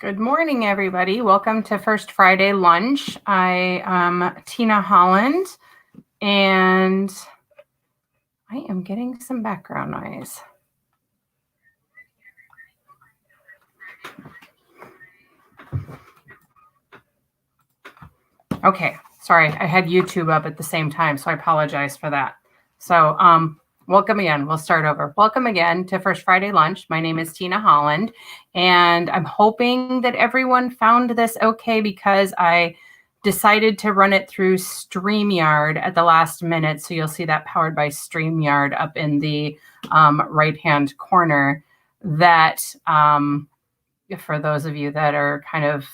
Good morning, everybody. Welcome to First Friday Lunch. I am Tina Holland, and I am getting some background noise. Okay, sorry, I had YouTube up at the same time, so I apologize for that. So, welcome again. We'll start over. Welcome again to First Friday Lunch. My name is Tina Holland, and I'm hoping that everyone found this okay because I decided to run it through StreamYard at the last minute. So you'll see that powered by StreamYard up in the right-hand corner. That for those of you that are kind of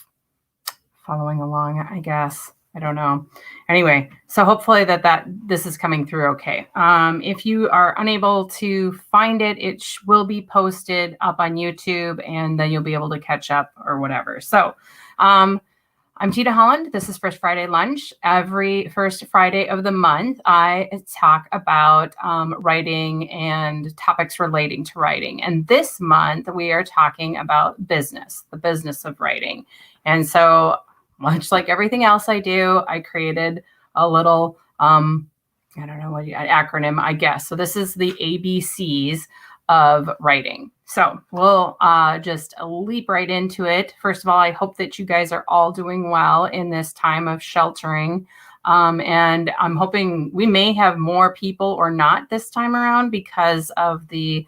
following along, I guess. I don't know. Anyway, so hopefully this is coming through okay. If you are unable to find it, it will be posted up on YouTube, and then you'll be able to catch up or whatever. So I'm Tina Holland. This is First Friday Lunch. Every first Friday of the month, I talk about writing and topics relating to writing. And this month, we are talking about business, the business of writing. And so much like everything else I do, I created a little, I don't know what acronym, I guess. So this is the ABCs of writing. So we'll just leap right into it. First of all, I hope that you guys are all doing well in this time of sheltering. And I'm hoping we may have more people or not this time around because of the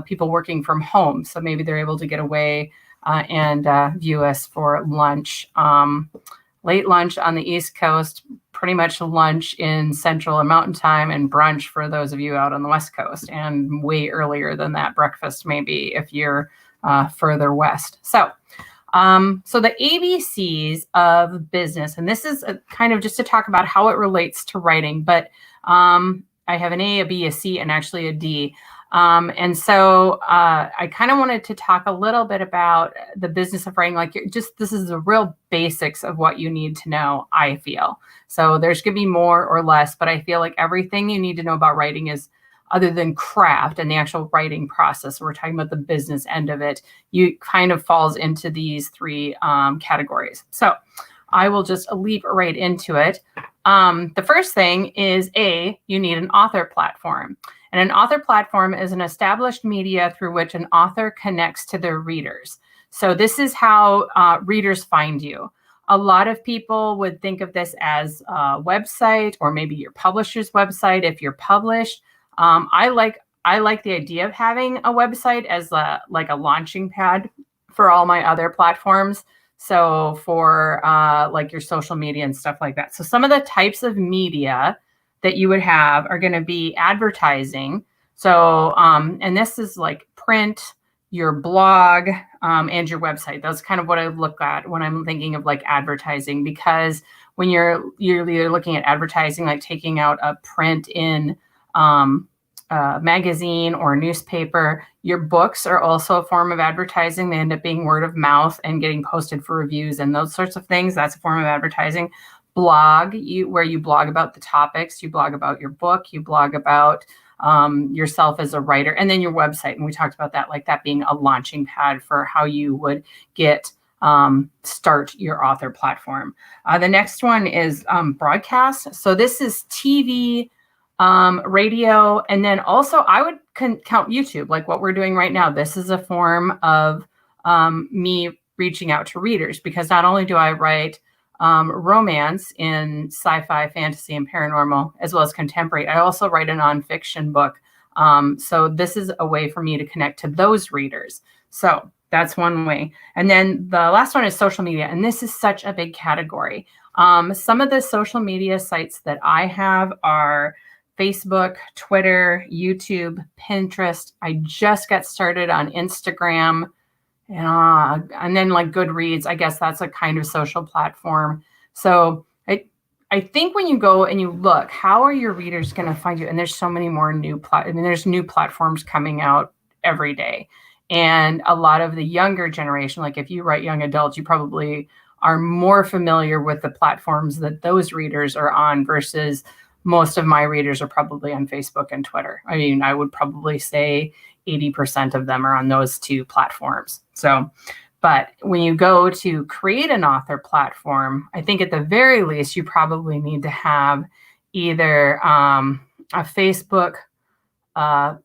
people working from home. So maybe they're able to get away and view us for lunch. Late lunch on the East Coast, pretty much lunch in Central and Mountain Time, and brunch for those of you out on the West Coast, and way earlier than that, breakfast maybe if you're further west. So the ABCs of business, and this is kind of just to talk about how it relates to writing, but I have an A, a B, a C, and actually a D. And so I kind of wanted to talk a little bit about the business of writing. Like, this is the real basics of what you need to know, I feel. So there's going to be more or less, but I feel like everything you need to know about writing is, other than craft and the actual writing process, we're talking about the business end of it, you kind of falls into these three categories. So I will just leap right into it. The first thing is you need an author platform. And an author platform is an established media through which an author connects to their readers. So this is how readers find you. A lot of people would think of this as a website, or maybe your publisher's website if you're published. I like the idea of having a website as a launching pad for all my other platforms. So for like your social media and stuff like that. So some of the types of media that you would have are going to be advertising. So, and this is like print, your blog, and your website. That's kind of what I look at when I'm thinking of like advertising, because when you're either looking at advertising, like taking out a print in magazine or newspaper, your books are also a form of advertising. They end up being word of mouth and getting posted for reviews and those sorts of things. That's a form of advertising. Blog, where you blog about the topics, you blog about your book, you blog about yourself as a writer, and then your website. And we talked about that, like that being a launching pad for how you would start your author platform. The next one is broadcast. So this is TV, radio, and then also I would count YouTube, like what we're doing right now. This is a form of me reaching out to readers, because not only do I write romance in sci-fi, fantasy, and paranormal, as well as contemporary, I also write a nonfiction book. So this is a way for me to connect to those readers. So that's one way. And then the last one is social media. And this is such a big category. Some of the social media sites that I have are Facebook, Twitter, YouTube, Pinterest. I just got started on Instagram. And then like Goodreads, I guess that's a kind of social platform. So I think when you go and you look, how are your readers going to find you? And there's so many more there's new platforms coming out every day. And a lot of the younger generation, like if you write young adults, you probably are more familiar with the platforms that those readers are on, versus most of my readers are probably on Facebook and Twitter. I mean, I would probably say 80% of them are on those two platforms. So But when you go to create an author platform, I think at the very least, you probably need to have either a Facebook, a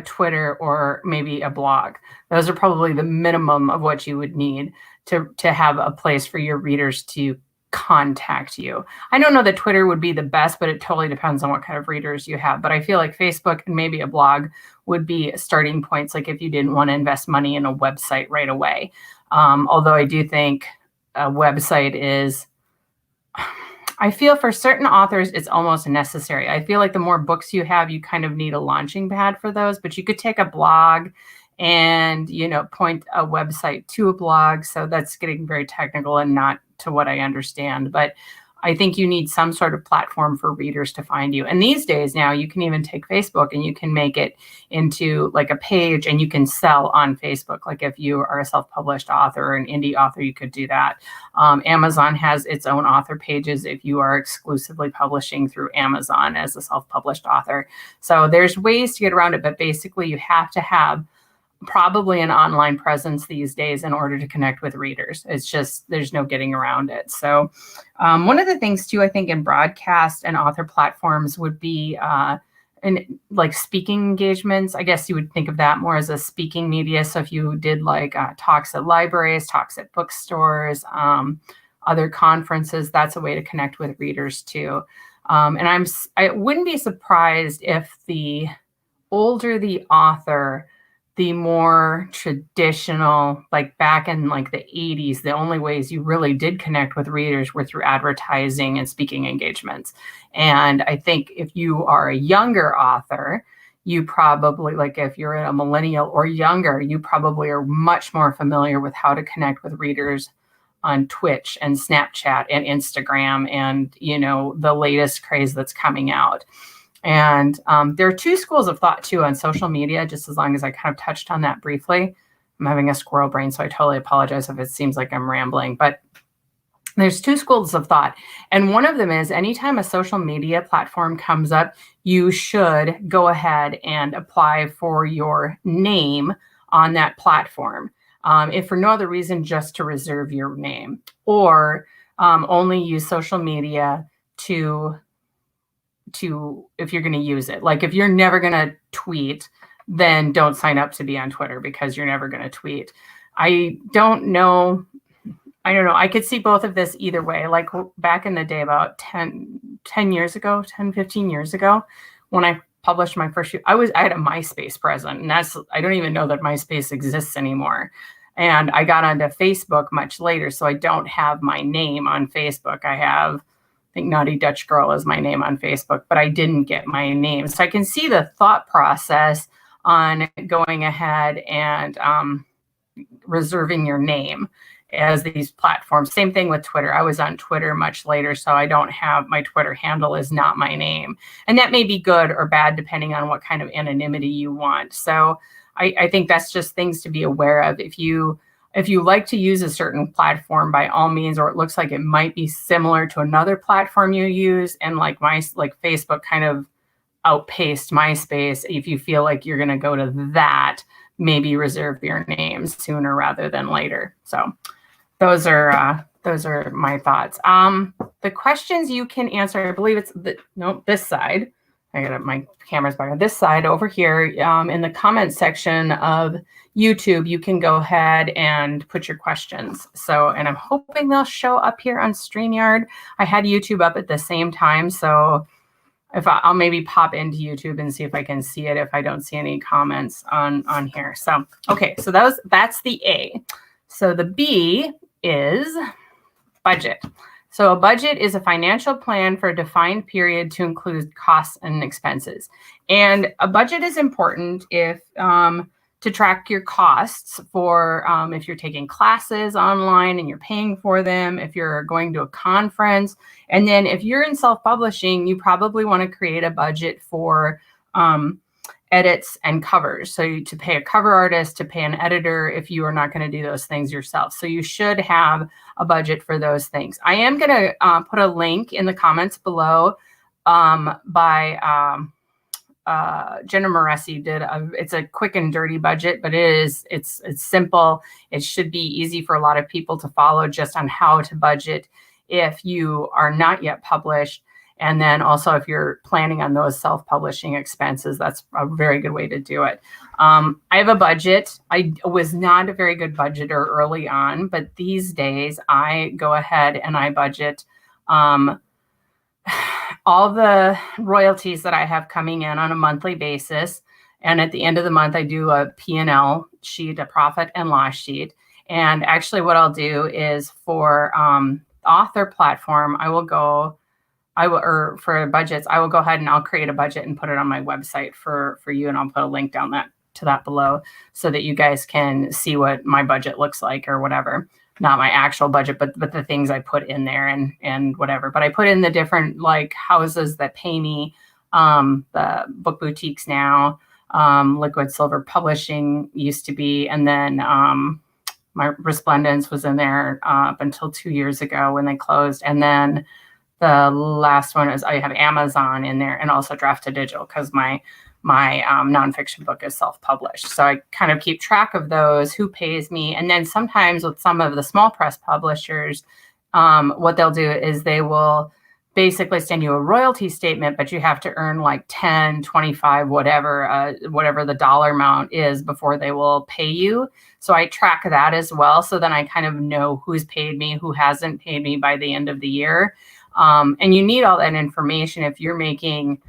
Twitter, or maybe a blog. Those are probably the minimum of what you would need to have a place for your readers to contact you. I don't know that Twitter would be the best, but it totally depends on what kind of readers you have. But I feel like Facebook and maybe a blog would be starting points, like if you didn't want to invest money in a website right away. Although I do think a website is, I feel for certain authors, it's almost necessary. I feel like the more books you have, you kind of need a launching pad for those, but you could take a blog and, point a website to a blog. So that's getting very technical and not to what I understand, but I think you need some sort of platform for readers to find you. And these days now you can even take Facebook and you can make it into like a page and you can sell on Facebook. Like if you are a self-published author or an indie author, you could do that. Amazon has its own author pages if you are exclusively publishing through Amazon as a self-published author. So there's ways to get around it, but basically you have to have probably an online presence these days in order to connect with readers. It's just, there's no getting around it. So one of the things too, I think in broadcast and author platforms would be in like speaking engagements. I guess you would think of that more as a speaking media. So if you did like talks at libraries, talks at bookstores, other conferences, that's a way to connect with readers too. And I wouldn't be surprised if the older the author, the more traditional, like back in like the 80s, the only ways you really did connect with readers were through advertising and speaking engagements. And I think if you are a younger author, you probably, like if you're a millennial or younger, you probably are much more familiar with how to connect with readers on Twitch and Snapchat and Instagram and, the latest craze that's coming out. And there are two schools of thought, too, on social media, just as long as I kind of touched on that briefly. I'm having a squirrel brain, so I totally apologize if it seems like I'm rambling. But there's two schools of thought. And one of them is anytime a social media platform comes up, you should go ahead and apply for your name on that platform. If for no other reason, just to reserve your name. Or only use social media to if you're going to use it. Like if you're never going to tweet, then don't sign up to be on Twitter because you're never going to tweet. I don't know. I could see both of this either way. Like back in the day, about 10 years ago, 10, 15 years ago, when I published my first, I had a MySpace present, and I don't even know that MySpace exists anymore. And I got onto Facebook much later. So I don't have my name on Facebook. I think Naughty Dutch Girl is my name on Facebook, but I didn't get my name. So I can see the thought process on going ahead and reserving your name as these platforms. Same thing with Twitter. I was on Twitter much later, so I don't have my Twitter handle is not my name. And that may be good or bad depending on what kind of anonymity you want. So I think that's just things to be aware of. If you like to use a certain platform, by all means, or it looks like it might be similar to another platform you use, and like Facebook kind of outpaced MySpace, if you feel like you're going to go to that, maybe reserve your name sooner rather than later. So those are my thoughts. The questions you can answer, I believe it's this side. I got my camera's back on this side over here in the comment section of YouTube. You can go ahead and put your questions. So, and I'm hoping they'll show up here on StreamYard. I had YouTube up at the same time, so I'll maybe pop into YouTube and see if I can see it if I don't see any comments on here. So, okay, so that's the A. So the B is budget. So a budget is a financial plan for a defined period to include costs and expenses. And a budget is important if to track your costs for if you're taking classes online and you're paying for them, if you're going to a conference. And then if you're in self-publishing, you probably want to create a budget for edits and covers. So to pay a cover artist, to pay an editor, if you are not going to do those things yourself. So you should have a budget for those things. I am going to put a link in the comments below by Jenna Moresi did. It's a quick and dirty budget, but it's simple. It should be easy for a lot of people to follow just on how to budget if you are not yet published. And then also if you're planning on those self-publishing expenses, that's a very good way to do it. I have a budget. I was not a very good budgeter early on, but these days I go ahead and I budget all the royalties that I have coming in on a monthly basis. And at the end of the month, I do a P&L sheet, a profit and loss sheet. And actually what I'll do is for author platform, for budgets, I will go ahead and I'll create a budget and put it on my website for you. And I'll put a link down to that below so that you guys can see what my budget looks like or whatever. Not my actual budget, but the things I put in there and whatever. But I put in the different like houses that pay me, the book boutiques now, Liquid Silver Publishing used to be, and then my Resplendence was in there up until 2 years ago when they closed. And then the last one is I have Amazon in there and also Draft to Digital because my nonfiction book is self-published. So I kind of keep track of those, who pays me. And then sometimes with some of the small press publishers, what they'll do is they will basically send you a royalty statement, but you have to earn like 10, 25, whatever the dollar amount is before they will pay you. So I track that as well. So then I kind of know who's paid me, who hasn't paid me by the end of the year. And you need all that information if you're making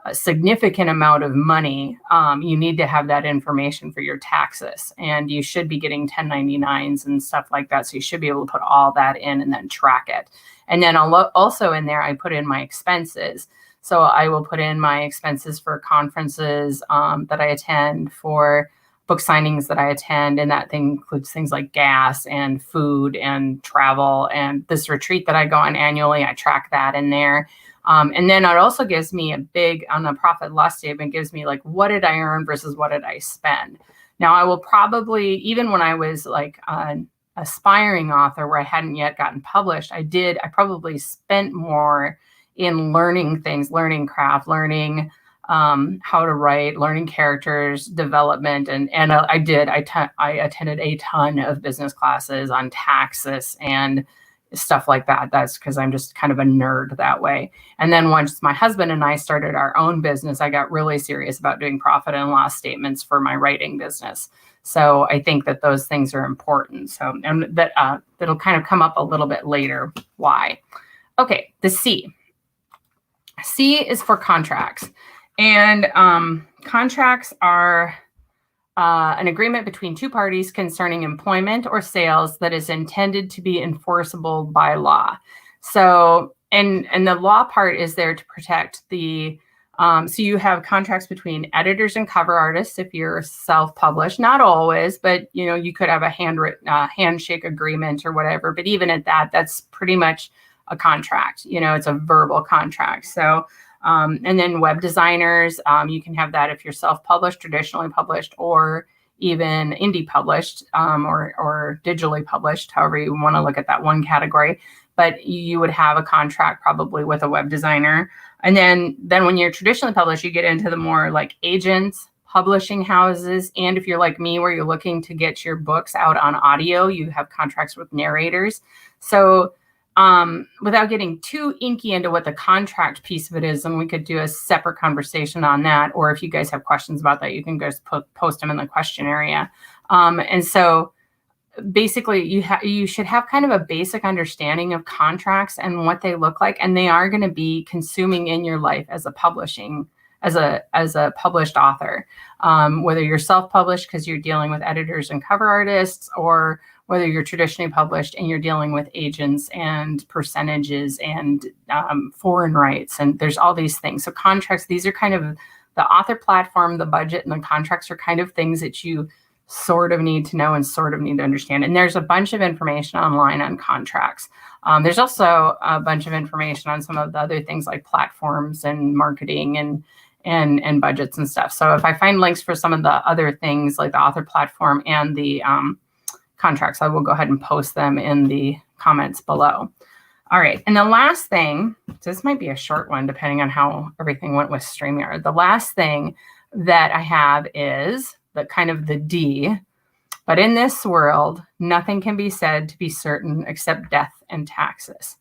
a significant amount of money. You need to have that information for your taxes, and you should be getting 1099s and stuff like that. So you should be able to put all that in and then track it. And then also in there, I put in my expenses. So I will put in my expenses for conferences that I attend, for book signings that I attend. And that thing includes things like gas and food and travel. And this retreat that I go on annually, I track that in there. And then it also gives me on the profit and loss statement, gives me like, what did I earn versus what did I spend? Now I will probably, even when I was like an aspiring author where I hadn't yet gotten published, I probably spent more in learning things, learning craft, learning how to write, learning characters development. And I attended a ton of business classes on taxes and stuff like that. That's because I'm just kind of a nerd that way. And then once my husband and I started our own business, I got really serious about doing profit and loss statements for my writing business. So I think that those things are important. So, and that'll kind of come up a little bit later. Why? Okay, the C. C is for contracts. And contracts are an agreement between two parties concerning employment or sales that is intended to be enforceable by law. So, and the law part is there to protect the, so you have contracts between editors and cover artists if you're self-published, not always, but you could have a handshake agreement or whatever. But even at that, that's pretty much a contract. It's a verbal contract. So, and then web designers, you can have that if you're self-published, traditionally published, or even indie published, or digitally published, however you want to look at that one category. But you would have a contract probably with a web designer. And then when you're traditionally published, you get into the more like agents, publishing houses. And if you're like me, where you're looking to get your books out on audio, you have contracts with narrators. So without getting too inky into what the contract piece of it is, and we could do a separate conversation on that, or if you guys have questions about that, you can just post them in the question area. And so basically you should have kind of a basic understanding of contracts and what they look like, and they are going to be consuming in your life as a published author, whether you're self-published because you're dealing with editors and cover artists, or whether you're traditionally published and you're dealing with agents and percentages and foreign rights. And there's all these things. So contracts, these are kind of the author platform, the budget, and the contracts are kind of things that you sort of need to know and sort of need to understand. And there's a bunch of information online on contracts. There's also a bunch of information on some of the other things like platforms and marketing and budgets and stuff. So if I find links for some of the other things like the author platform and the contracts, I will go ahead and post them in the comments below. All right. And the last thing, this might be a short one, depending on how everything went with StreamYard. The last thing that I have is the kind of the D, but in this world, nothing can be said to be certain except death and taxes.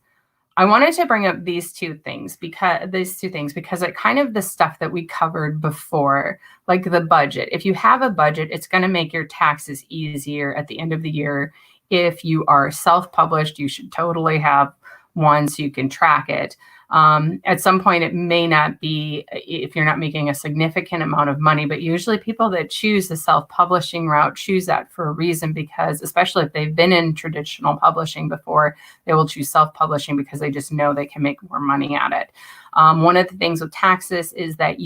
I wanted to bring up these two things because it kind of the stuff that we covered before, like the budget. If you have a budget, it's going to make your taxes easier at the end of the year. If you are self-published, you should totally have one so you can track it. At some point, it may not be if you're not making a significant amount of money, but usually people that choose the self-publishing route choose that for a reason, because especially if they've been in traditional publishing before, they will choose self-publishing because they just know they can make more money at it. One of the things with taxes is that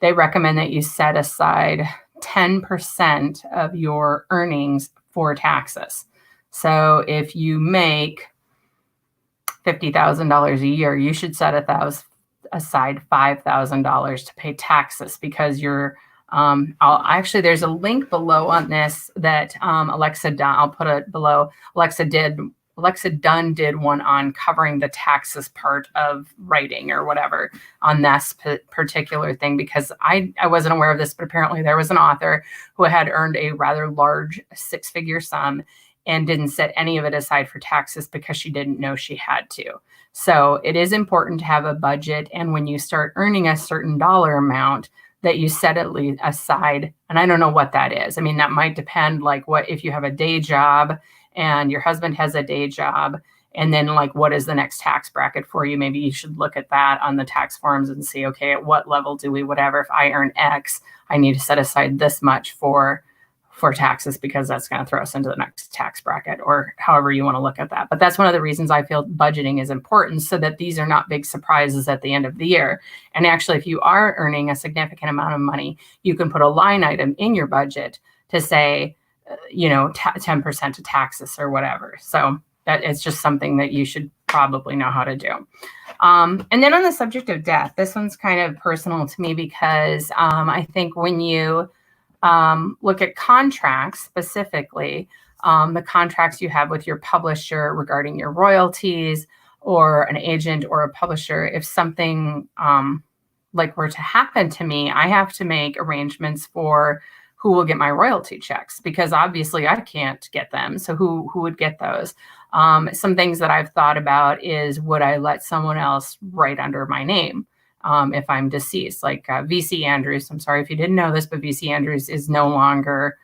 they recommend that you set aside 10% of your earnings for taxes. So if you make $50,000 a year, you should set aside $5,000 to pay taxes, because there's a link below on this that Alexa Dunn, I'll put it below. Alexa Dunn did one on covering the taxes part of writing or whatever on this particular thing, because I wasn't aware of this, but apparently there was an author who had earned a rather large 6-figure sum and didn't set any of it aside for taxes because she didn't know she had to. So it is important to have a budget. And when you start earning a certain dollar amount, that you set at least aside. And I don't know what that is. I mean, that might depend, like what if you have a day job and your husband has a day job, and then like what is the next tax bracket for you? Maybe you should look at that on the tax forms and see, okay, at what level do we, whatever, if I earn X, I need to set aside this much for taxes, because that's going to throw us into the next tax bracket, or however you want to look at that. But that's one of the reasons I feel budgeting is important, so that these are not big surprises at the end of the year. And actually, if you are earning a significant amount of money, you can put a line item in your budget to say, 10% to taxes or whatever. So that it's just something that you should probably know how to do. And then on the subject of death, this one's kind of personal to me, because I think when you look at contracts specifically, the contracts you have with your publisher regarding your royalties, or an agent or a publisher, if something like were to happen to me, I have to make arrangements for who will get my royalty checks, because obviously I can't get them. So who would get those? Some things that I've thought about is, would I let someone else write under my name? If I'm deceased, like VC Andrews. I'm sorry if you didn't know this, but VC Andrews is no longer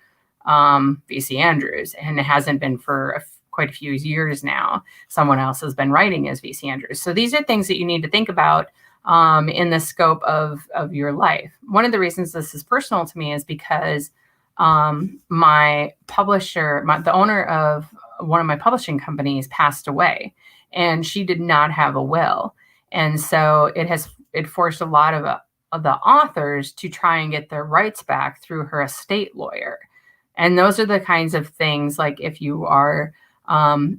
VC Andrews, and it hasn't been for quite a few years now. Someone else has been writing as VC Andrews. So these are things that you need to think about in the scope of your life. One of the reasons this is personal to me is because my publisher, the owner of one of my publishing companies, passed away, and she did not have a will. And so it forced a lot of the authors to try and get their rights back through her estate lawyer. And those are the kinds of things, like if you are,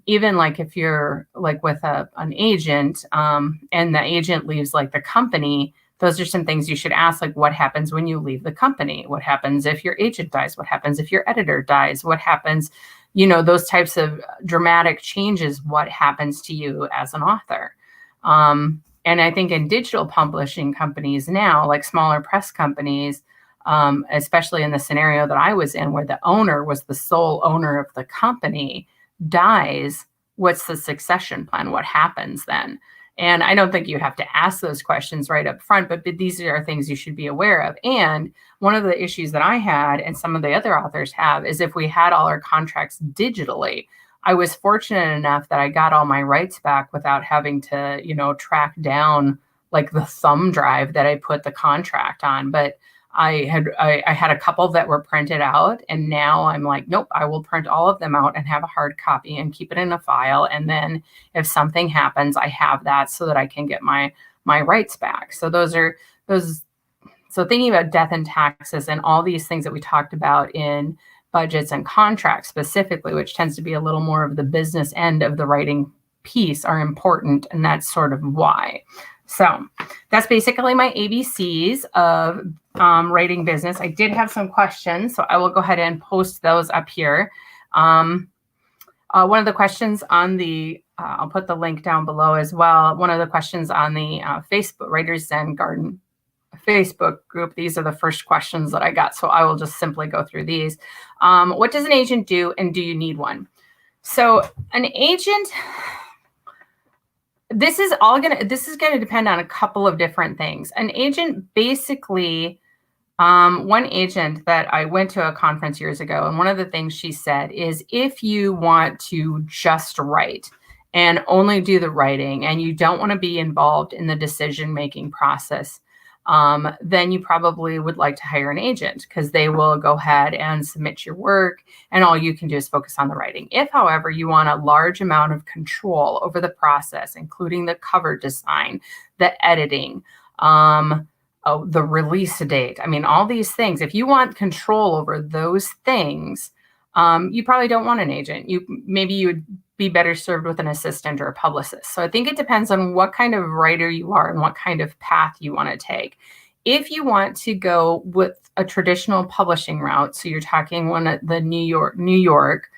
even like if you're like with an agent and the agent leaves like the company, those are some things you should ask, like what happens when you leave the company? What happens if your agent dies? What happens if your editor dies? What happens, those types of dramatic changes, what happens to you as an author? And I think in digital publishing companies now, like smaller press companies, especially in the scenario that I was in, where the owner was the sole owner of the company, dies, what's the succession plan? What happens then? And I don't think you have to ask those questions right up front, but these are things you should be aware of. And one of the issues that I had, and some of the other authors have, is if we had all our contracts digitally, I was fortunate enough that I got all my rights back without having to, track down like the thumb drive that I put the contract on. But I had a couple that were printed out, and now I'm like, nope, I will print all of them out and have a hard copy and keep it in a file. And then if something happens, I have that so that I can get my rights back. So so thinking about death and taxes and all these things that we talked about in budgets and contracts specifically, which tends to be a little more of the business end of the writing piece, are important. And that's sort of why. So that's basically my ABCs of writing business. I did have some questions, so I will go ahead and post those up here. One of the questions on the I'll put the link down below as well. One of the questions on the Facebook Writers Zen Garden Facebook group, these are the first questions that I got, so I will just simply go through these. What does an agent do, and do you need one? So an agent, this is gonna depend on a couple of different things. An agent basically, one agent that I went to a conference years ago, and one of the things she said is, if you want to just write and only do the writing, and you don't want to be involved in the decision-making process, then you probably would like to hire an agent, because they will go ahead and submit your work, and all you can do is focus on the writing. If, however, you want a large amount of control over the process, including the cover design, the editing, the release date, I mean, all these things, if you want control over those things, you probably don't want an agent. Maybe you would be better served with an assistant or a publicist. So I think it depends on what kind of writer you are and what kind of path you want to take. If you want to go with a traditional publishing route, so you're talking one at the New York,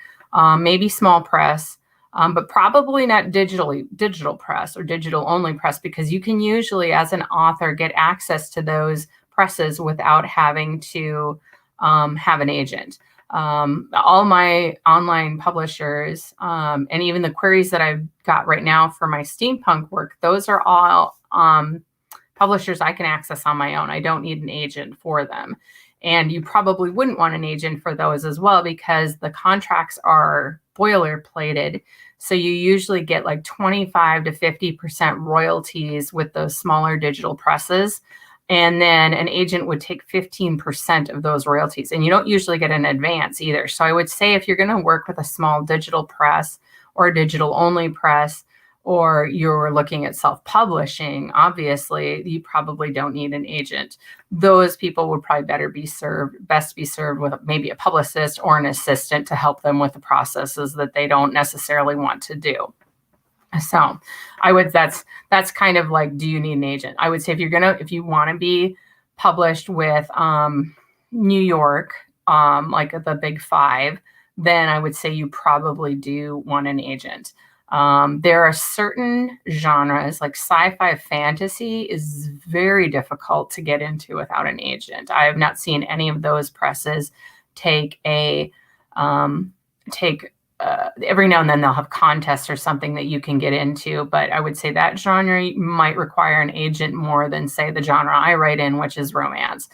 maybe small press, but probably not digital press or digital only press, because you can usually, as an author, get access to those presses without having to have an agent. All my online publishers, and even the queries that I've got right now for my steampunk work, those are all publishers I can access on my own. I don't need an agent for them. And you probably wouldn't want an agent for those as well, because the contracts are boilerplated. So you usually get like 25 to 50% royalties with those smaller digital presses. And then an agent would take 15% of those royalties. And you don't usually get an advance either. So I would say, if you're going to work with a small digital press or a digital only press, or you're looking at self-publishing, obviously, you probably don't need an agent. Those people would probably best be served with maybe a publicist or an assistant to help them with the processes that they don't necessarily want to do. So that's kind of like, do you need an agent? I would say, if you want to be published with New York, like the Big Five, then I would say you probably do want an agent. There are certain genres, like sci-fi fantasy is very difficult to get into without an agent. I have not seen any of those presses take every now and then they'll have contests or something that you can get into, but I would say that genre might require an agent more than, say, the genre I write in, which is romance.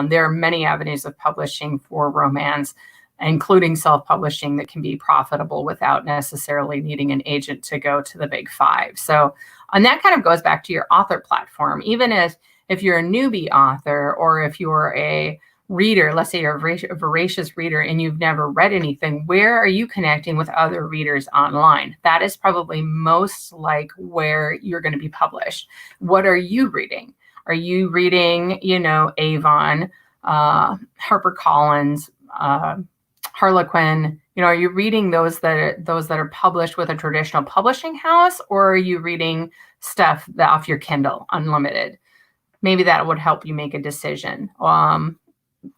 There are many avenues of publishing for romance, including self-publishing, that can be profitable without necessarily needing an agent to go to the Big Five. So, and that kind of goes back to your author platform. Even if you're a newbie author, or if you're a reader, let's say you're a voracious reader and you've never read anything, where are you connecting with other readers online? That is probably most like where you're going to be published. What are you reading? Are you reading, Avon, HarperCollins, Harlequin? Are you reading those that are published with a traditional publishing house, or are you reading stuff off your Kindle Unlimited? Maybe that would help you make a decision on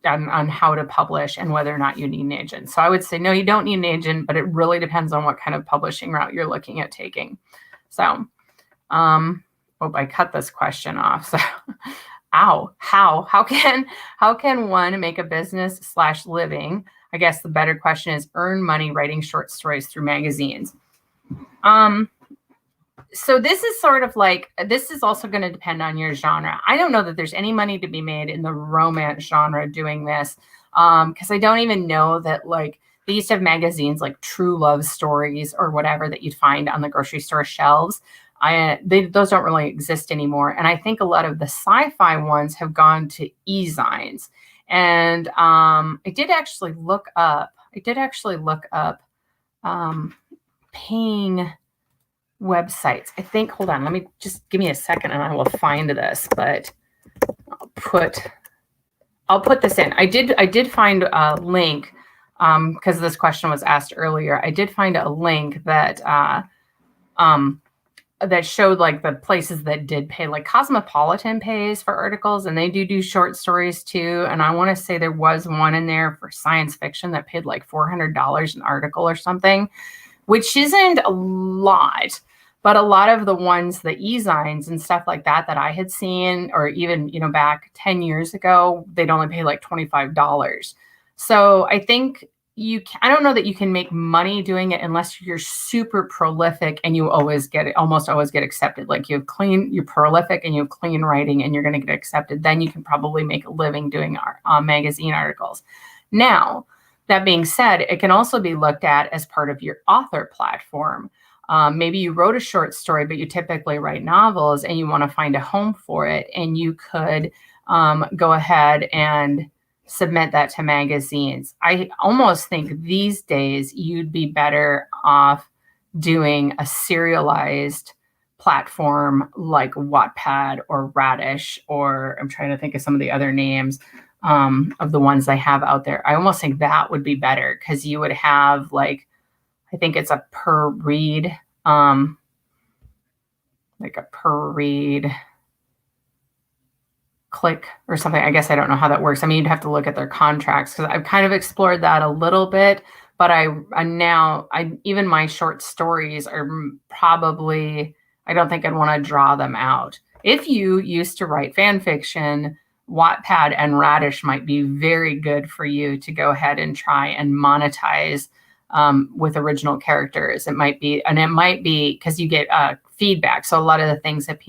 how to publish and whether or not you need an agent. So I would say, no, you don't need an agent, but it really depends on what kind of publishing route you're looking at taking. So, I cut this question off. So, how can one make a business/living? I guess the better question is, earn money writing short stories through magazines. So this is sort of like, this is also going to depend on your genre. I don't know that there's any money to be made in the romance genre doing this, because I don't even know that, like, they used to have magazines like True Love Stories or whatever that you'd find on the grocery store shelves. Those don't really exist anymore. And I think a lot of the sci-fi ones have gone to e-zines. And I did actually look up paying websites. I think, hold on, give me a second and I will find this, but I'll put this in. I did find a link, because this question was asked earlier. I did find a link that showed like the places that did pay. Like Cosmopolitan pays for articles, and they do short stories too. And I want to say there was one in there for science fiction that paid like $400 an article or something, which isn't a lot. But a lot of the ones, the e-zines and stuff like that I had seen, or even, back 10 years ago, they'd only pay like $25. So I think I don't know that you can make money doing it unless you're super prolific and you almost always get accepted. Like you're prolific and you have clean writing and you're going to get accepted. Then you can probably make a living doing magazine articles. Now, that being said, it can also be looked at as part of your author platform. Maybe you wrote a short story, but you typically write novels and you want to find a home for it. And you could go ahead and submit that to magazines. I almost think these days you'd be better off doing a serialized platform like Wattpad or Radish, or I'm trying to think of some of the other names of the ones I have out there. I almost think that would be better because you would have like, I think it's a per read, like a per read click or something. I guess I don't know how that works. I mean, you'd have to look at their contracts because I've kind of explored that a little bit, but even my short stories are probably, I don't think I'd want to draw them out. If you used to write fan fiction, Wattpad and Radish might be very good for you to go ahead and try and monetize with original characters. It might be because you get feedback. So a lot of the things that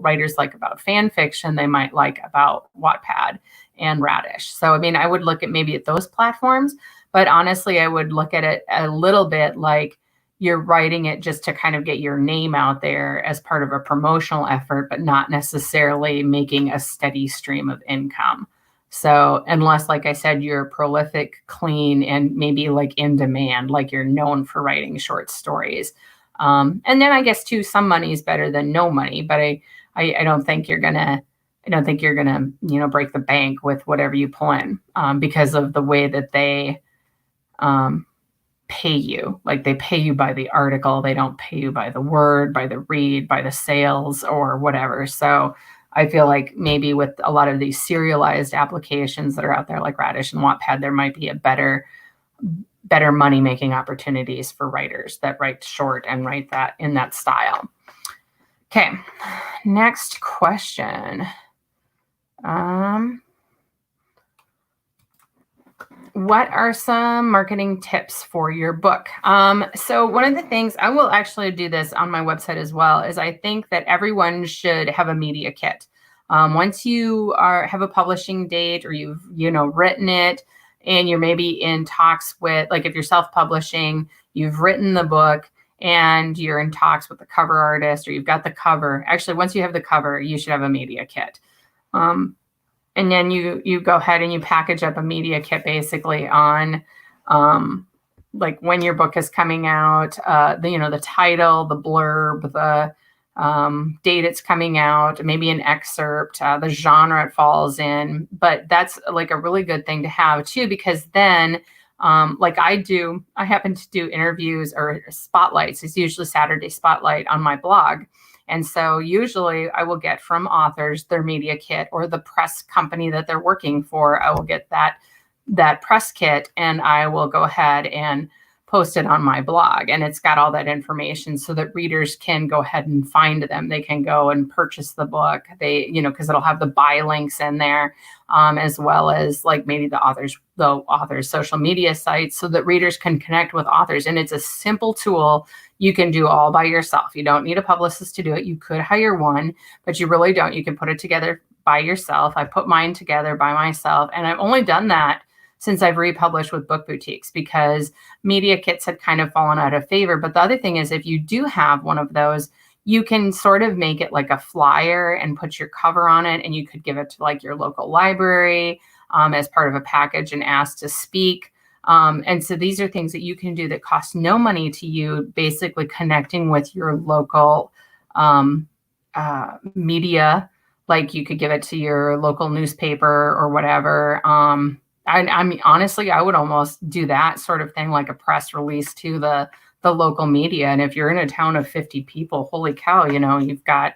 writers like about fan fiction, they might like about Wattpad and Radish. So, I mean, I would look at maybe at those platforms, but honestly, I would look at it a little bit like you're writing it just to kind of get your name out there as part of a promotional effort, but not necessarily making a steady stream of income. So unless, like I said, you're prolific, clean, and maybe like in demand, like you're known for writing short stories. And then I guess too, some money is better than no money, but I don't think you're gonna break the bank with whatever you pull in because of the way that they pay you. Like they pay you by the article, they don't pay you by the word, by the read, by the sales or whatever. So I feel like maybe with a lot of these serialized applications that are out there like Radish and Wattpad, there might be a better money-making opportunities for writers that write short and write that in that style. Okay, next question. What are some marketing tips for your book? So one of the things, I will actually do this on my website as well, is I think that everyone should have a media kit. Once you have a publishing date or you've written it, and you're maybe in talks with, like if you're self-publishing, you've written the book and you're in talks with the cover artist or you've got the cover. Actually, once you have the cover, you should have a media kit. And then you go ahead and you package up a media kit basically on like when your book is coming out, the title, the blurb, the date it's coming out, maybe an excerpt, the genre it falls in. But that's like a really good thing to have too, because then like I happen to do interviews or spotlights. It's usually Saturday Spotlight on my blog. And so usually I will get from authors their media kit, or the press company that they're working for. I will get that press kit and I will go ahead and post it on my blog, and it's got all that information so that readers can go ahead and find them. They can go and purchase the book. Because it'll have the buy links in there, as well as like maybe the author's social media sites, so that readers can connect with authors. And it's a simple tool you can do all by yourself. You don't need a publicist to do it. You could hire one, but you really don't. You can put it together by yourself. I put mine together by myself, and I've only done that since I've republished with Book Boutiques, because media kits had kind of fallen out of favor. But the other thing is, if you do have one of those, you can sort of make it like a flyer and put your cover on it, and you could give it to like your local library as part of a package and ask to speak. And so these are things that you can do that cost no money to you, basically connecting with your local media. Like you could give it to your local newspaper or whatever. I mean, honestly, I would almost do that sort of thing, like a press release to the local media. And if you're in a town of 50 people, holy cow, you've got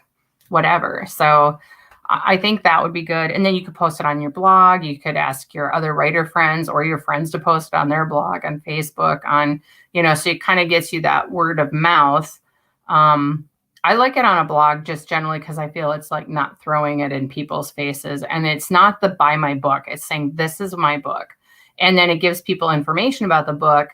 whatever. So I think that would be good. And then you could post it on your blog. You could ask your other writer friends or your friends to post it on their blog, on Facebook, so it kind of gets you that word of mouth. I like it on a blog just generally because I feel it's like not throwing it in people's faces. And it's not the buy my book. It's saying, this is my book. And then it gives people information about the book,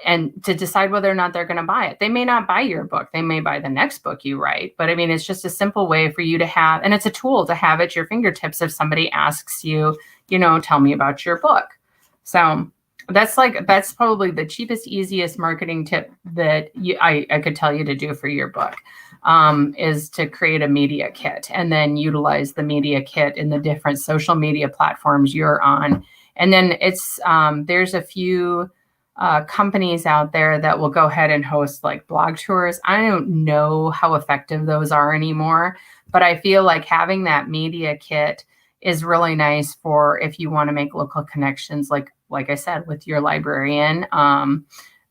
and to decide whether or not they're going to buy it. They may not buy your book. They may buy the next book you write. But I mean, it's just a simple way for you to have, and it's a tool to have at your fingertips if somebody asks you, tell me about your book. So that's probably the cheapest, easiest marketing tip that I could tell you to do for your book, is to create a media kit and then utilize the media kit in the different social media platforms you're on. And then there's a few companies out there that will go ahead and host like blog tours. I don't know how effective those are anymore, but I feel like having that media kit is really nice for if you want to make local connections, like I said, with your librarian.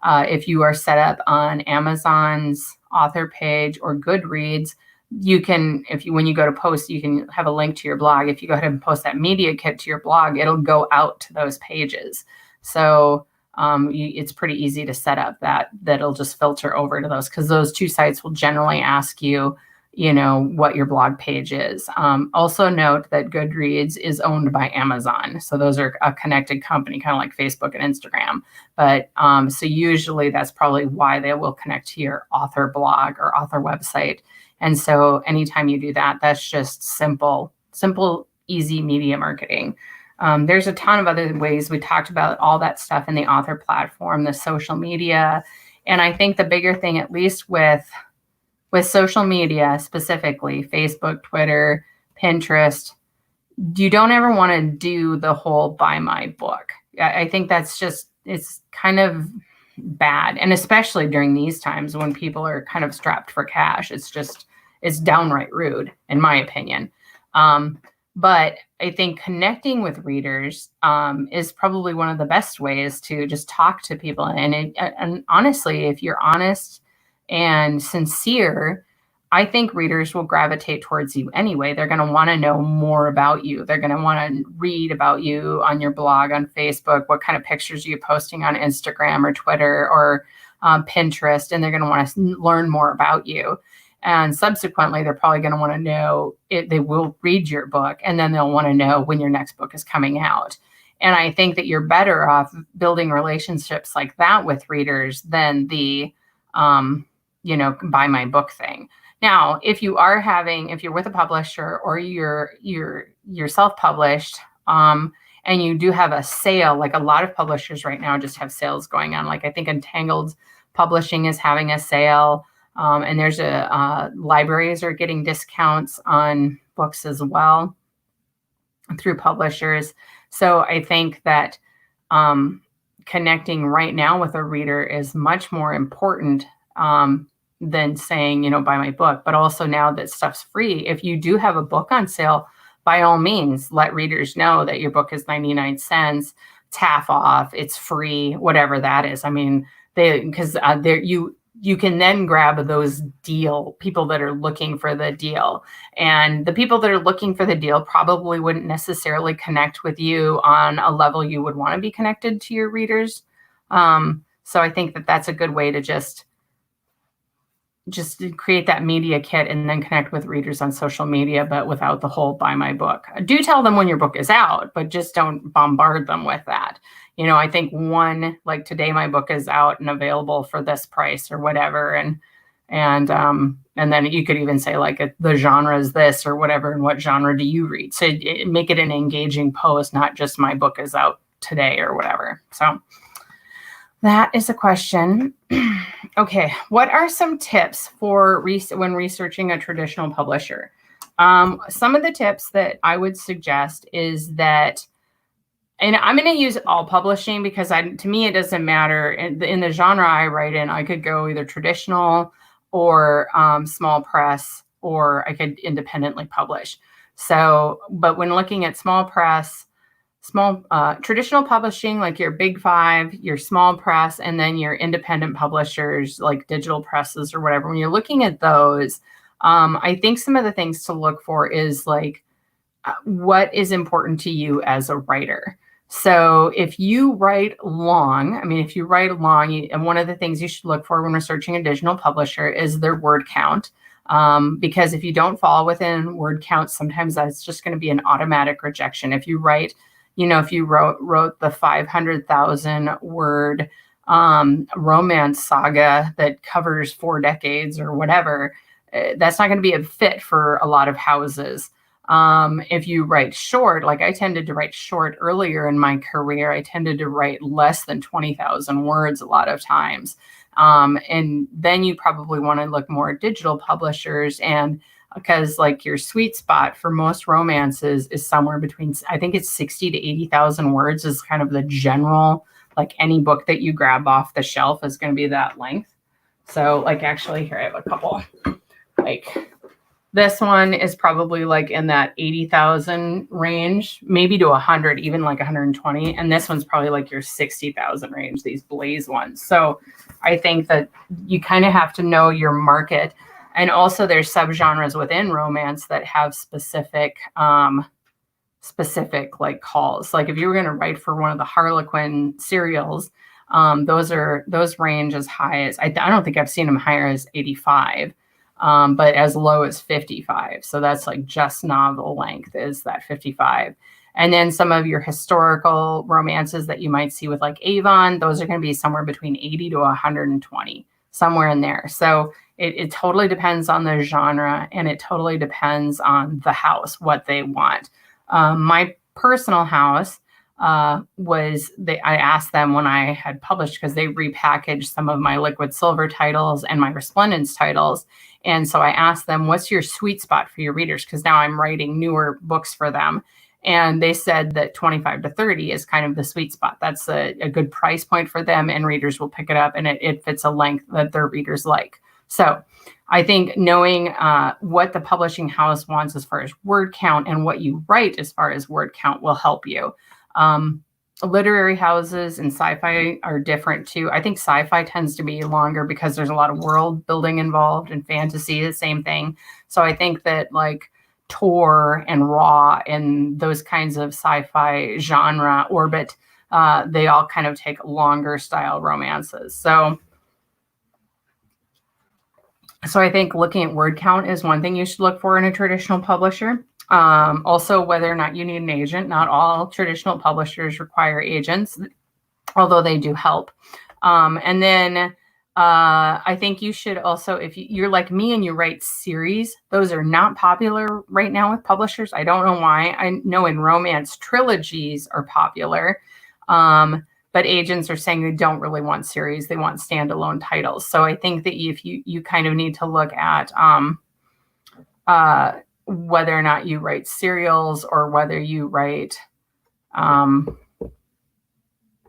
If you are set up on Amazon's author page or Goodreads, you can, when you go to post, you can have a link to your blog. If you go ahead and post that media kit to your blog, it'll go out to those pages. So it's pretty easy to set up that'll just filter over to those, because those two sites will generally ask you, what your blog page is. Also note that Goodreads is owned by Amazon. So those are a connected company, kind of like Facebook and Instagram. But so usually that's probably why they will connect to your author blog or author website. And so anytime you do that, that's just simple, easy media marketing. There's a ton of other ways. We talked about all that stuff in the author platform, the social media. And I think the bigger thing, at least with social media, specifically Facebook, Twitter, Pinterest, you don't ever want to do the whole buy my book. I think that's it's kind of bad. And especially during these times when people are kind of strapped for cash, it's downright rude, in my opinion. But I think connecting with readers is probably one of the best ways to just talk to people. And honestly, if you're honest and sincere, I think readers will gravitate towards you anyway. They're going to want to know more about you. They're going to want to read about you on your blog, on Facebook, what kind of pictures are you posting on Instagram or Twitter or Pinterest, and they're going to want to learn more about you. And subsequently, they're probably going to want to know they will read your book, and then they'll want to know when your next book is coming out. And I think that you're better off building relationships like that with readers than the, buy my book thing. Now, if you're with a publisher or you're self-published, and you do have a sale, like a lot of publishers right now just have sales going on. Like I think Entangled Publishing is having a sale. And there's libraries are getting discounts on books as well through publishers. So I think that connecting right now with a reader is much more important than saying, buy my book. But also now that stuff's free, if you do have a book on sale, by all means, let readers know that your book is 99 cents, it's half off, it's free, whatever that is. I mean, you can then grab those people that are looking for the deal. And the people that are looking for the deal probably wouldn't necessarily connect with you on a level you would want to be connected to your readers. So I think that that's a good way to just create that media kit and then connect with readers on social media, but without the whole buy my book. Do tell them when your book is out, but just don't bombard them with that. I think like today my book is out and available for this price or whatever. And then you could even say like the genre is this or whatever, and what genre do you read? So make it an engaging post, not just my book is out today or whatever. So that is a question. Okay, what are some tips for when researching a traditional publisher? Some of the tips that I would suggest is that, and I'm going to use all publishing because to me, it doesn't matter. In the genre I write in, I could go either traditional or small press, or I could independently publish. So, but when looking at small press, traditional publishing, like your big five, your small press, and then your independent publishers like digital presses or whatever, when you're looking at those, I think some of the things to look for is like, what is important to you as a writer. So if you write long, if you write long, and one of the things you should look for when researching a digital publisher is their word count. Because if you don't fall within word count, sometimes that's just going to be an automatic rejection. If you write, if you wrote the 500,000 word romance saga that covers 4 decades or whatever, that's not going to be a fit for a lot of houses. If you write short, like I tended to write short earlier in my career, I tended to write less than 20,000 words a lot of times. And then you probably want to look more at digital publishers, and because like your sweet spot for most romances is somewhere between, I think it's 60 to 80,000 words is kind of the general, like any book that you grab off the shelf is going to be that length. So like actually here I have a couple, like this one is probably like in that 80,000 range, maybe to 100, even like 120. And this one's probably like your 60,000 range, these Blaze ones. So I think that you kind of have to know your market. And also there's subgenres within romance that have specific like calls. Like if you were going to write for one of the Harlequin serials, those range as high as, I don't think I've seen them higher as 85. But as low as 55. So that's like just novel length is that 55. And then some of your historical romances that you might see with like Avon, those are going to be somewhere between 80 to 120, somewhere in there. So it totally depends on the genre, and it totally depends on the house, what they want. My personal house I asked them when I had published, because they repackaged some of my Liquid Silver titles and my Resplendence titles. And so I asked them, what's your sweet spot for your readers? Because now I'm writing newer books for them. And they said that 25 to 30 is kind of the sweet spot. That's a good price point for them, and readers will pick it up, and it fits a length that their readers like. So I think knowing what the publishing house wants as far as word count and what you write as far as word count will help you. Literary houses and sci-fi are different too. I think sci-fi tends to be longer because there's a lot of world building involved, and fantasy, the same thing. So I think that like Tor and Raw and those kinds of sci-fi genre orbit, they all kind of take longer style romances. So I think looking at word count is one thing you should look for in a traditional publisher. Also, whether or not you need an agent. Not all traditional publishers require agents, although they do help. And then I think you should also, if you're like me and you write series, those are not popular right now with publishers. I don't know why. I know in romance, trilogies are popular, but agents are saying they don't really want series. They want standalone titles. So I think that if you kind of need to look at whether or not you write serials, or whether you write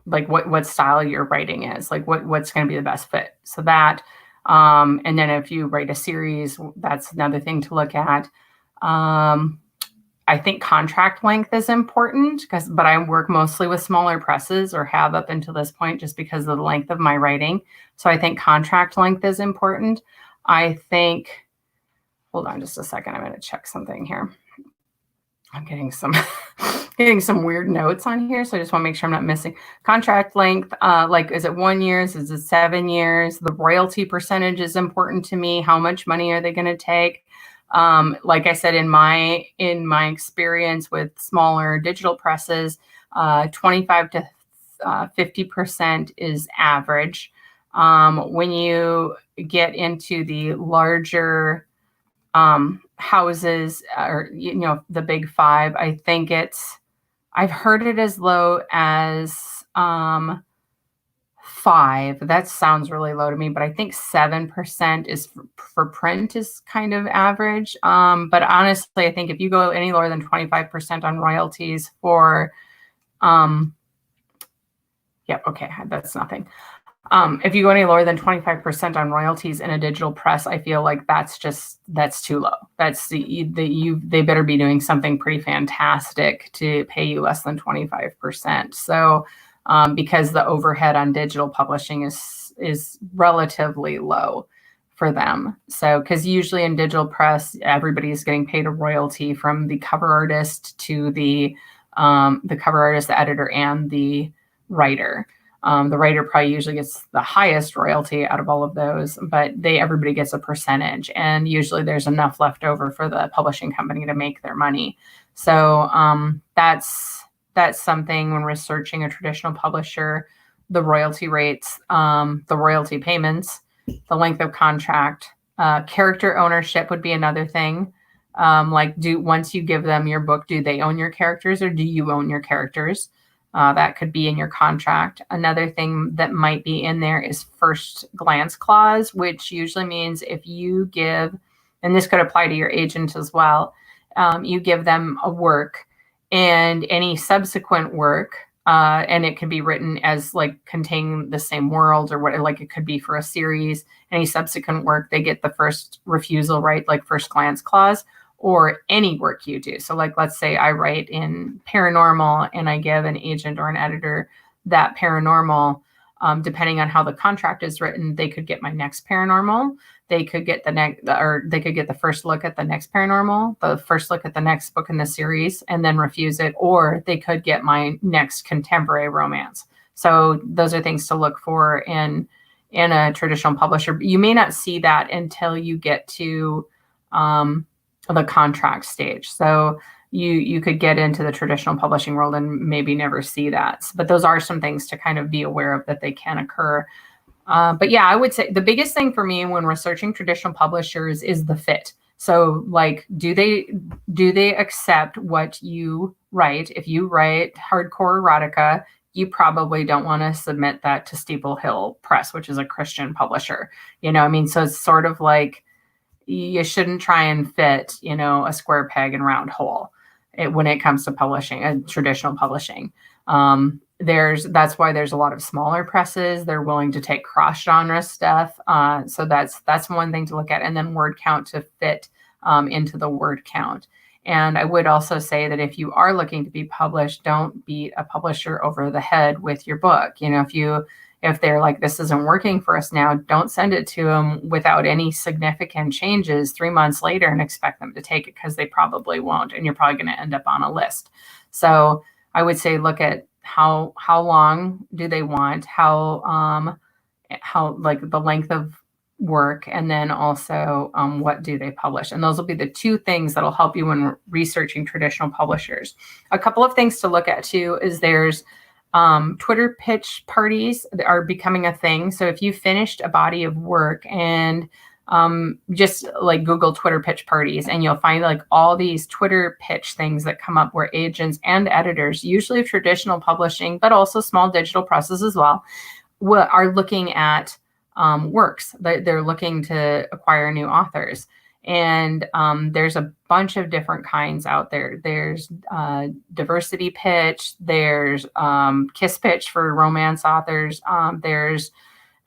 like what style your writing is, like what's going to be the best fit. So that, and then if you write a series, that's another thing to look at. I think contract length is important, but I work mostly with smaller presses, or have up until this point, just because of the length of my writing. So I think contract length is important. I think, hold on just a second. I'm going to check something here. I'm getting some weird notes on here. So I just want to make sure I'm not missing. Contract length, like, is it 1 year? Is it 7 years? The royalty percentage is important to me. How much money are they going to take? Like I said, in my experience with smaller digital presses, 25 to 50% is average. When you get into the larger houses, or the big five, I think I've heard it as low as 5. That sounds really low to me, but I think 7% is for print is kind of average. But honestly, I think if you go any lower than 25% on royalties for, that's nothing. If you go any lower than 25% on royalties in a digital press, I feel like that's too low. They better be doing something pretty fantastic to pay you less than 25%. So, because the overhead on digital publishing is relatively low for them. So, because usually in digital press, everybody's getting paid a royalty from the cover artist to the cover artist, the editor, and the writer. The writer probably usually gets the highest royalty out of all of those, but everybody gets a percentage, and usually there's enough left over for the publishing company to make their money. So that's something when researching a traditional publisher, the royalty rates, the royalty payments, the length of contract, character ownership would be another thing. Once you give them your book, do they own your characters or do you own your characters? That could be in your contract. Another thing that might be in there is first glance clause, which usually means if you give, and this could apply to your agent as well, you give them a work and any subsequent work, and it could be written as like containing the same world or what, like it could be for a series, any subsequent work, they get the first refusal right, like first glance clause, or any work you do. So like, let's say I write in paranormal and I give an agent or an editor that paranormal, depending on how the contract is written, they could get my next paranormal. They could get they could get the first look at the next paranormal, the first look at the next book in the series, and then refuse it, or they could get my next contemporary romance. So those are things to look for in a traditional publisher. You may not see that until you get to the contract stage. So you could get into the traditional publishing world and maybe never see that. But those are some things to kind of be aware of that they can occur. But yeah, I would say the biggest thing for me when researching traditional publishers is the fit. So like, do they accept what you write? If you write hardcore erotica, you probably don't want to submit that to Steeple Hill Press, which is a Christian publisher. I mean, so it's sort of like, you shouldn't try and fit, a square peg in a round hole when it comes to publishing, traditional publishing. That's why there's a lot of smaller presses. They're willing to take cross-genre stuff. So that's one thing to look at. And then word count to fit into the word count. And I would also say that if you are looking to be published, don't beat a publisher over the head with your book. If they're like, this isn't working for us now, don't send it to them without any significant changes 3 months later and expect them to take it, because they probably won't. And you're probably going to end up on a list. So I would say, look at how long do they want, how like the length of work, and then also what do they publish. And those will be the two things that'll help you when researching traditional publishers. A couple of things to look at too is there's Twitter pitch parties are becoming a thing. So if you finished a body of work and just like Google Twitter pitch parties, and you'll find like all these Twitter pitch things that come up where agents and editors, usually traditional publishing, but also small digital presses as well, are looking at works. They're looking to acquire new authors. And there's a bunch of different kinds out there. There's diversity pitch. There's KISS pitch for romance authors. There's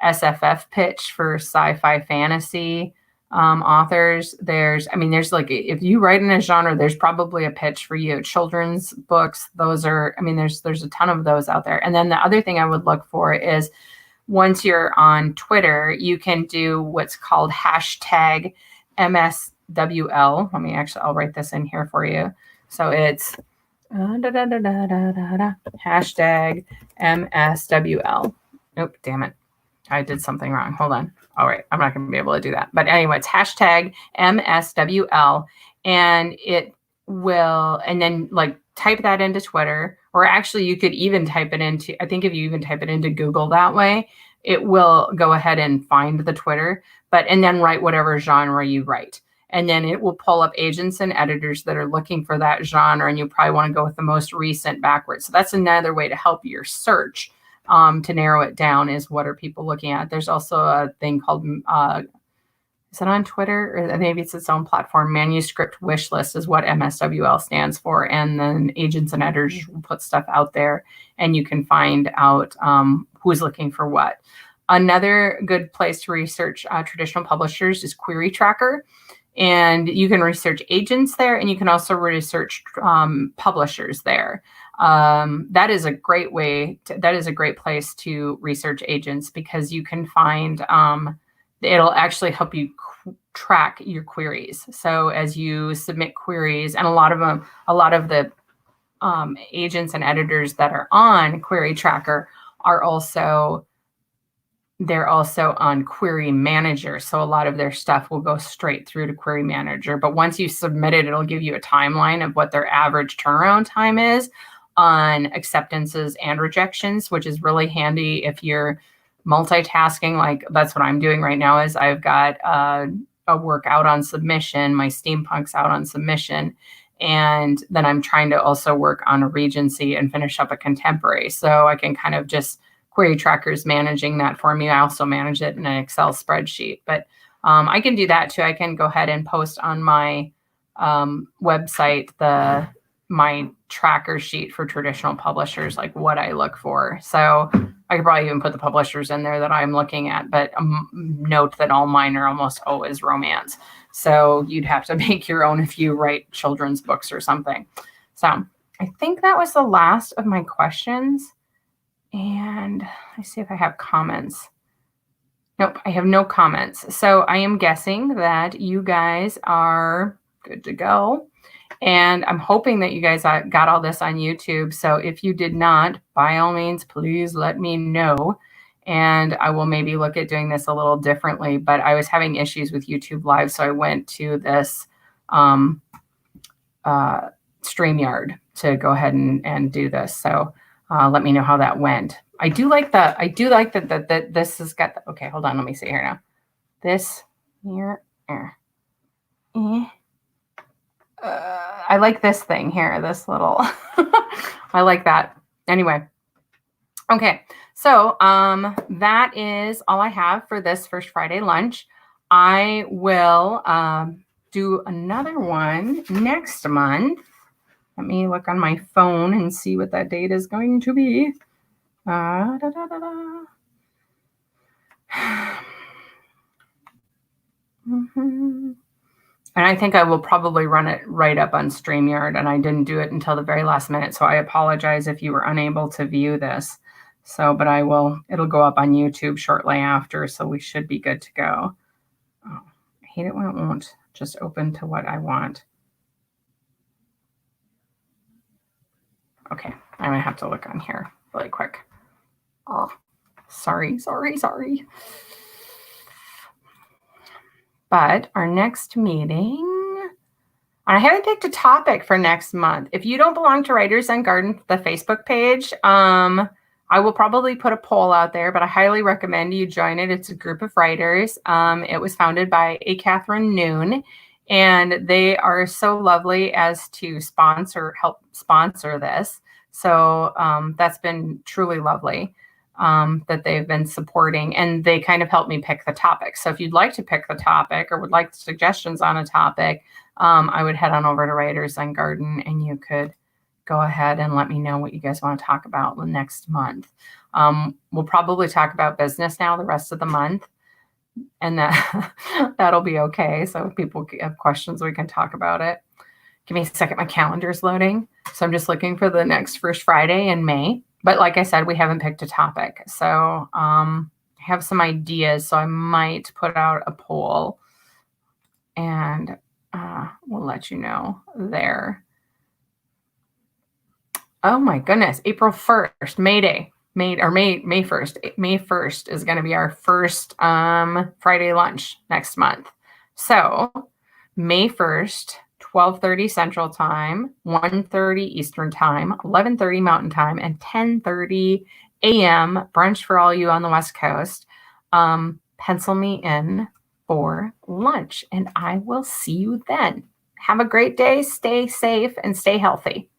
SFF pitch for sci-fi fantasy authors. There's like, if you write in a genre, there's probably a pitch for you. Children's books, those are, there's a ton of those out there. And then the other thing I would look for is, once you're on Twitter, you can do what's called hashtag MSWL. I'll write this in here for you. So it's hashtag MSWL. Nope, damn it. I did something wrong. Hold on. All right. I'm not going to be able to do that. But anyway, it's hashtag MSWL. And it will, and then like type that into Twitter, or actually you could even type it into, I think if you even type it into Google that way, it will go ahead and find the Twitter, and then write whatever genre you write. And then it will pull up agents and editors that are looking for that genre. And you probably want to go with the most recent backwards. So that's another way to help your search to narrow it down, is what are people looking at. There's also a thing called, is it on Twitter? Or maybe it's its own platform. Manuscript wish list is what MSWL stands for. And then agents and editors will put stuff out there, and you can find out who's looking for what. Another good place to research traditional publishers is Query Tracker. And you can research agents there, and you can also research publishers there. That is a great way. That is a great place to research agents, because you can find it'll actually help you track your queries. So as you submit queries, and a lot of the agents and editors that are on Query Tracker are also on Query Manager. So a lot of their stuff will go straight through to Query Manager. But once you submit it, it'll give you a timeline of what their average turnaround time is on acceptances and rejections, which is really handy if you're multitasking. Like that's what I'm doing right now is I've got a work out on submission, my steampunk's out on submission, and then I'm trying to also work on a Regency and finish up a contemporary. So I can kind of just Query Tracker's managing that for me. I also manage it in an Excel spreadsheet, but I can do that too. I can go ahead and post on my website my tracker sheet for traditional publishers, like what I look for. So I could probably even put the publishers in there that I'm looking at, but note that all mine are almost always romance. So you'd have to make your own if you write children's books or something. So I think that was the last of my questions. And let's see if I have comments. Nope, I have no comments. So I am guessing that you guys are good to go. And I'm hoping that you guys got all this on YouTube. So if you did not, by all means, please let me know. And I will maybe look at doing this a little differently. But I was having issues with YouTube Live, so I went to this StreamYard to go ahead and do this. So let me know how that went. I do like that this has got the, okay, hold on, let me see here now. This here, I like this thing here, this little, I like that. Anyway, okay, so that is all I have for this First Friday lunch. I will do another one next month. Let me look on my phone and see what that date is going to be. And I think I will probably run it right up on StreamYard, and I didn't do it until the very last minute, so I apologize if you were unable to view this. So, but it'll go up on YouTube shortly after, so we should be good to go. Oh, I hate it when it won't just open to what I want. Okay, I'm gonna have to look on here really quick. Oh, sorry. But our next meeting, I haven't picked a topic for next month. If you don't belong to Writers on Garden, the Facebook page, I will probably put a poll out there, but I highly recommend you join it. It's a group of writers. It was founded by a Catherine Noon, and they are so lovely as to help sponsor this. So that's been truly lovely. That they've been supporting, and they kind of help me pick the topic. So if you'd like to pick the topic or would like suggestions on a topic, I would head on over to Writers on Garden, and you could go ahead and let me know what you guys want to talk about the next month. We'll probably talk about business now the rest of the month, and that'll be okay. So if people have questions, we can talk about it. Give me a second. My calendar's loading. So I'm just looking for the next First Friday in May. But like I said, we haven't picked a topic. So I have some ideas. So I might put out a poll, and we'll let you know there. Oh my goodness. April 1st, May Day. May 1st. May 1st is going to be our first Friday lunch next month. So May 1st, 12:30 Central Time, 1:30 Eastern Time, 11:30 Mountain Time, and 10:30 a.m. brunch for all you on the West Coast. Pencil me in for lunch, and I will see you then. Have a great day. Stay safe and stay healthy.